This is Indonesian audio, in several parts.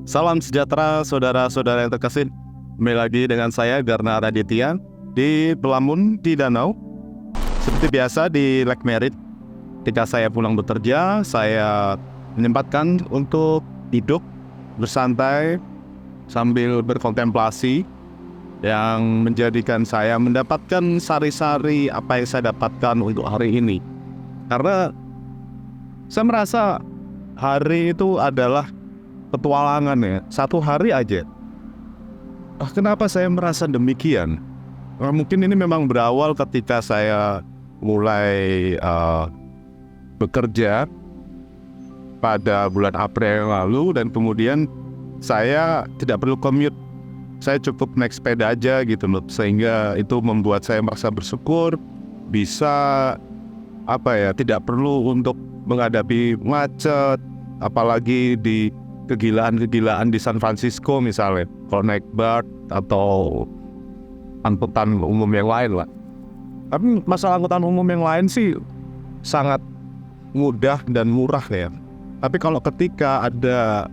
Salam sejahtera saudara-saudara yang terkasih. Kembali lagi dengan saya Garna Raditya di Pelamun di Danau. Seperti biasa di Lake Merit, ketika saya pulang bekerja, saya menyempatkan untuk duduk bersantai sambil berkontemplasi yang menjadikan saya mendapatkan sari-sari apa yang saya dapatkan untuk hari ini. Karena saya merasa hari itu adalah petualangan ya, satu hari aja. Kenapa saya merasa demikian? Mungkin ini memang berawal ketika saya mulai bekerja pada bulan April yang lalu, dan kemudian saya tidak perlu commute. Saya cukup naik sepeda aja gitu loh, sehingga itu membuat saya merasa bersyukur bisa tidak perlu untuk menghadapi macet, apalagi di kegilaan-kegilaan di San Francisco misalnya, kalau naik BART atau angkutan umum yang lain lah. Tapi masalah angkutan umum yang lain sih sangat mudah dan murah ya. Tapi kalau ketika ada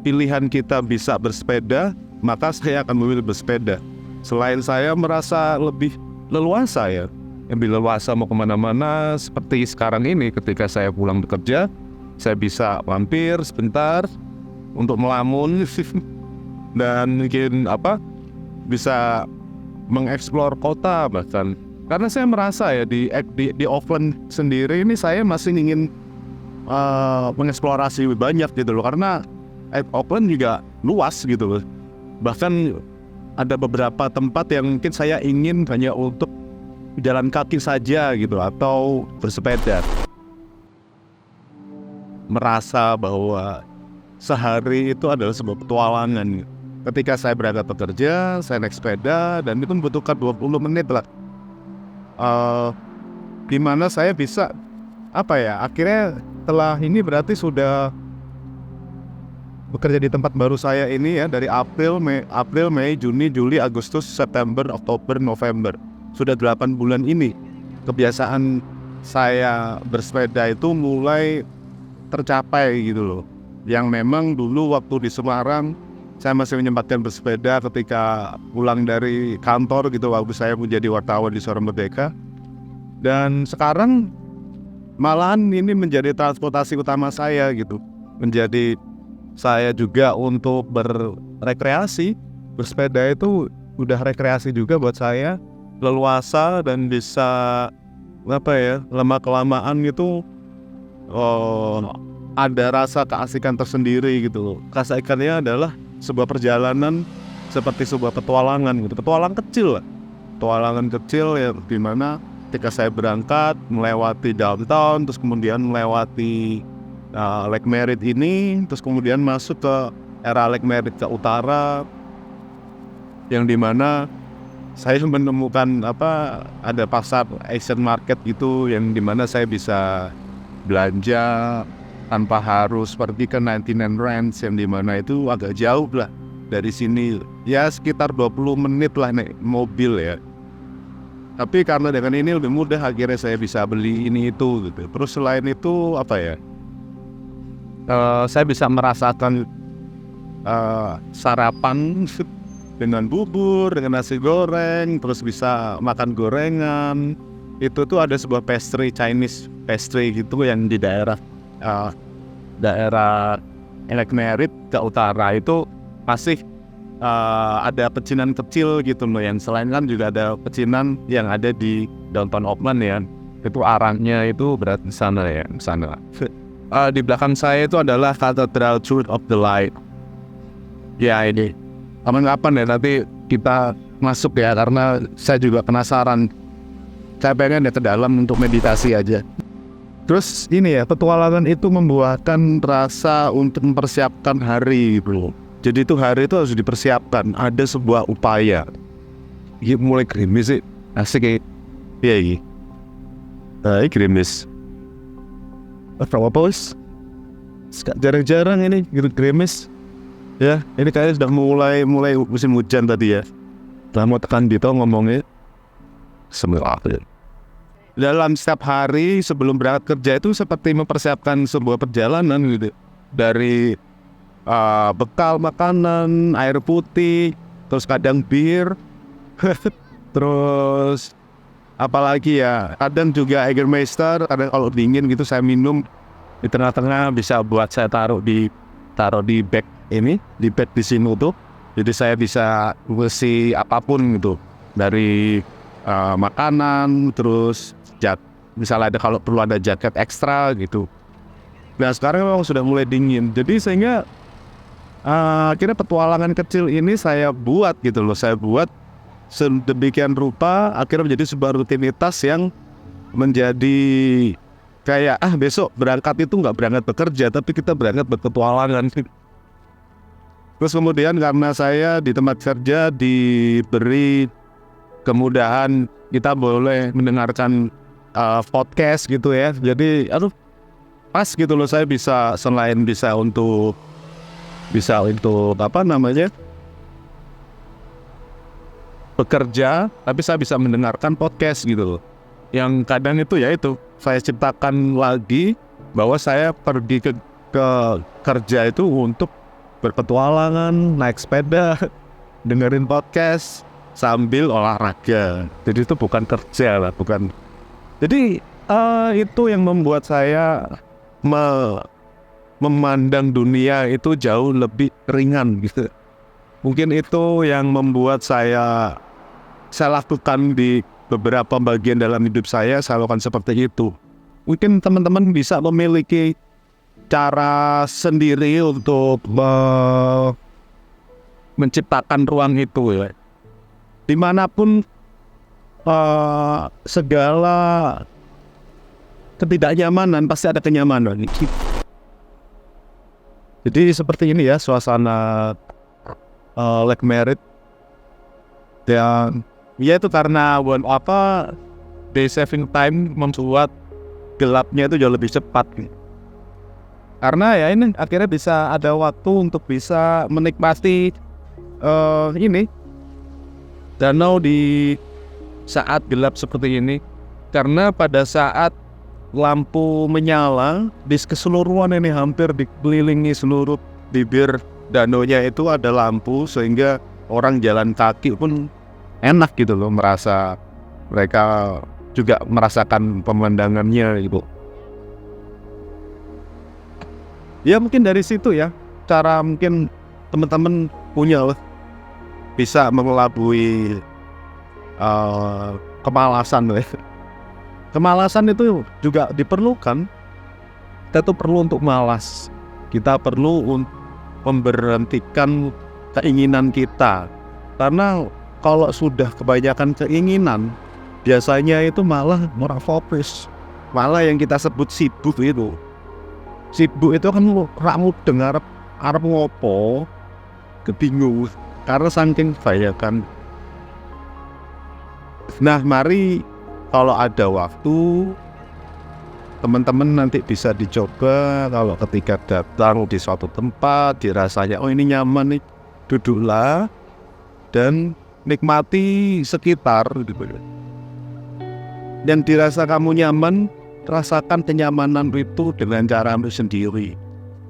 pilihan kita bisa bersepeda, maka saya akan memilih bersepeda. Selain saya merasa lebih leluasa ya, lebih leluasa mau kemana-mana. Seperti sekarang ini ketika saya pulang bekerja, saya bisa mampir sebentar untuk melamun dan mungkin bisa mengeksplor kota bahkan. Karena saya merasa ya di Auckland sendiri ini saya masih ingin mengeksplorasi lebih banyak gitu loh, karena Auckland juga luas gitu loh. Bahkan ada beberapa tempat yang mungkin saya ingin hanya untuk jalan kaki saja gitu atau bersepeda. Merasa bahwa sehari itu adalah sebuah petualangan. Ketika saya berangkat bekerja, saya naik sepeda dan itu membutuhkan 20 menit lah. Dimana saya bisa akhirnya setelah ini berarti sudah bekerja di tempat baru saya ini ya, dari April, Mei, Juni, Juli, Agustus, September, Oktober, November. Sudah 8 bulan ini kebiasaan saya bersepeda itu mulai tercapai gitu loh. Yang memang dulu waktu di Semarang saya masih menyempatkan bersepeda ketika pulang dari kantor gitu, waktu saya menjadi wartawan di Suara Merdeka. Dan sekarang malahan ini menjadi transportasi utama saya gitu. Menjadi saya juga untuk berrekreasi. Bersepeda itu udah rekreasi juga buat saya, leluasa dan bisa lama-kelamaan gitu ada rasa keasikan tersendiri gitu loh. Keasikannya adalah sebuah perjalanan seperti sebuah petualangan gitu. Petualangan kecil ya, dimana ketika saya berangkat melewati downtown, terus kemudian melewati Lake Merit ini, terus kemudian masuk ke era Lake Merit ke utara, yang dimana saya menemukan ada pasar Asian Market gitu, yang dimana saya bisa belanja tanpa harus pergi ke 99 Ranch, yang dimana itu agak jauh lah dari sini ya, sekitar 20 menit lah naik mobil ya. Tapi karena dengan ini lebih mudah, akhirnya saya bisa beli ini itu gitu. Terus selain itu saya bisa merasakan sarapan dengan bubur, dengan nasi goreng, terus bisa makan gorengan. Itu tuh ada sebuah Chinese pastry gitu yang di daerah Lake Merit ke utara itu masih ada pecinan kecil gitu loh. Yang selain kan juga ada pecinan yang ada di downtown Auckland ya. Itu arahnya itu berarti sana. Di belakang saya itu adalah Cathedral Church of the Light. Ya ini kapan-kapan ya nanti kita masuk ya, karena saya juga penasaran. Saya pengen ke dalam untuk meditasi aja. Terus ini ya, petualangan itu membuahkan rasa untuk mempersiapkan hari gitu. Jadi itu hari itu harus dipersiapkan. Ada sebuah upaya. Ini mulai gerimis sih. Asik ya. Iya ini. Ini gerimis. Apa bos? Jarang-jarang ini gerimis. Ya, ini kayaknya sudah mulai musim hujan tadi ya. Setelah mau tekan gitu ngomongnya. Sebenarnya dalam setiap hari sebelum berangkat kerja itu seperti mempersiapkan sebuah perjalanan gitu. Dari bekal makanan, air putih, terus kadang bir, terus apalagi ya, kadang juga Jägermeister, kadang kalau dingin gitu saya minum di tengah-tengah, bisa buat saya taruh di bag ini, di bag di sini tuh. Jadi saya bisa ngisi apapun gitu, dari makanan, terus misalnya kalau perlu ada jaket ekstra gitu. Nah sekarang memang sudah mulai dingin, jadi sehingga akhirnya petualangan kecil ini saya buat gitu loh, saya buat sedemikian rupa akhirnya menjadi sebuah rutinitas yang menjadi kayak besok berangkat itu nggak berangkat bekerja tapi kita berangkat berpetualangan. Terus kemudian karena saya di tempat kerja diberi kemudahan kita boleh mendengarkan podcast gitu ya, jadi pas gitu loh, saya bisa selain bisa untuk bekerja, tapi saya bisa mendengarkan podcast gitu loh. Yang kadang itu saya ciptakan lagi bahwa saya pergi ke kerja itu untuk berpetualangan, naik sepeda, dengerin podcast sambil olahraga. Jadi itu bukan kerja lah, bukan. Jadi itu yang membuat saya memandang dunia itu jauh lebih ringan gitu. Mungkin itu yang membuat saya lakukan di beberapa bagian dalam hidup saya lakukan seperti itu. Mungkin teman-teman bisa memiliki cara sendiri untuk menciptakan ruang itu ya. Dimanapun segala ketidaknyamanan pasti ada kenyamanan. Jadi seperti ini ya suasana Lake Merritt. Dan ya itu karena day saving time membuat gelapnya itu jauh lebih cepat. Karena ya ini akhirnya bisa ada waktu untuk bisa menikmati danau di saat gelap seperti ini. Karena pada saat lampu menyala di keseluruhan ini, hampir dikelilingi seluruh bibir danaunya itu ada lampu, sehingga orang jalan kaki pun enak gitu loh, mereka juga merasakan pemandangannya gitu. Ya mungkin dari situ ya, cara mungkin teman-teman punya bisa mengelabui kemalasan. Kemalasan itu juga diperlukan. Kita tuh perlu untuk malas. Kita perlu memberhentikan keinginan kita. Karena kalau sudah kebanyakan keinginan, biasanya itu malah kurang fokus. Malah yang kita sebut sibuk itu. Sibuk itu kan ramu dengar arep ngopo, kebingung karena saking kebanyakan. Nah, mari kalau ada waktu, teman-teman nanti bisa dicoba. Kalau ketika datang di suatu tempat, dirasanya ini nyaman nih, duduklah dan nikmati sekitar. Dan dirasa kamu nyaman, rasakan kenyamanan itu dengan caramu sendiri.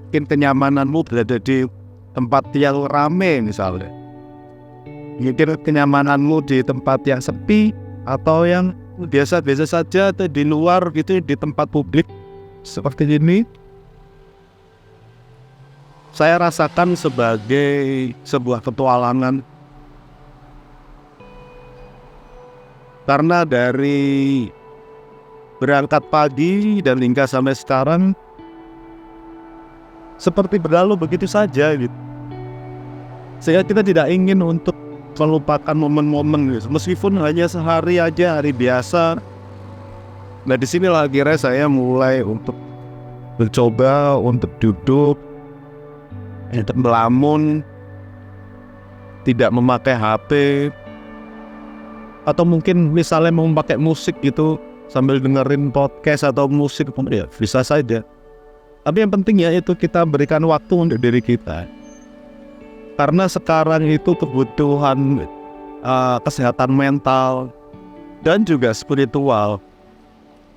Mungkin kenyamananmu berada di tempat yang ramai misalnya. Mungkin kenyamananmu di tempat yang sepi atau yang biasa-biasa saja, atau di luar gitu, di tempat publik seperti ini. Saya rasakan sebagai sebuah petualangan. Karena dari berangkat pagi dan hingga sampai sekarang seperti berlalu begitu saja gitu. Sehingga kita tidak ingin untuk melupakan momen-momen gitu. Meskipun hanya sehari aja, hari biasa. Nah disinilah akhirnya saya mulai untuk mencoba untuk duduk, untuk melamun, tidak memakai HP, atau mungkin misalnya mau pakai musik gitu sambil dengerin podcast atau musik pun ya bisa saja. Tapi yang penting ya itu kita berikan waktu untuk diri kita. Karena sekarang itu kebutuhan kesehatan mental dan juga spiritual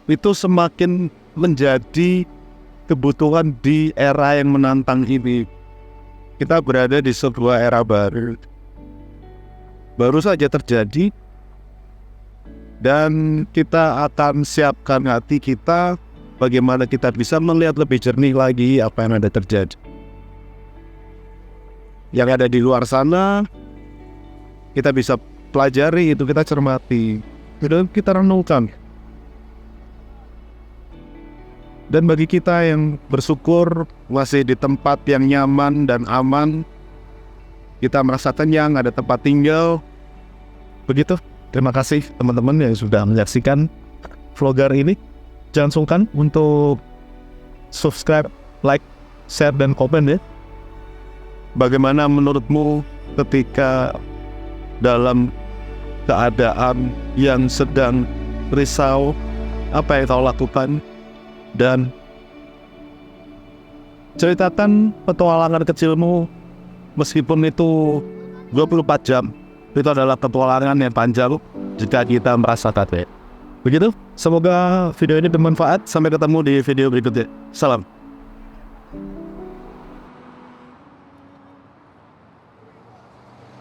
itu semakin menjadi kebutuhan di era yang menantang ini. kita berada di sebuah era baru saja terjadi, dan kita akan siapkan hati kita bagaimana kita bisa melihat lebih jernih lagi apa yang ada terjadi. Yang ada di luar sana kita bisa pelajari, itu kita cermati, dan kita renungkan. Dan bagi kita yang bersyukur masih di tempat yang nyaman dan aman, kita merasa kenyang, ada tempat tinggal. Begitu. Terima kasih teman-teman yang sudah menyaksikan vlogger ini. Jangan sungkan untuk subscribe, like, share, dan komen ya. Bagaimana menurutmu ketika dalam keadaan yang sedang risau, apa yang kau lakukan? Dan ceritakan petualangan kecilmu, meskipun itu 24 jam. Itu adalah petualangan yang panjang jika kita merasa capek. Begitu, semoga video ini bermanfaat. Sampai ketemu di video berikutnya. Salam.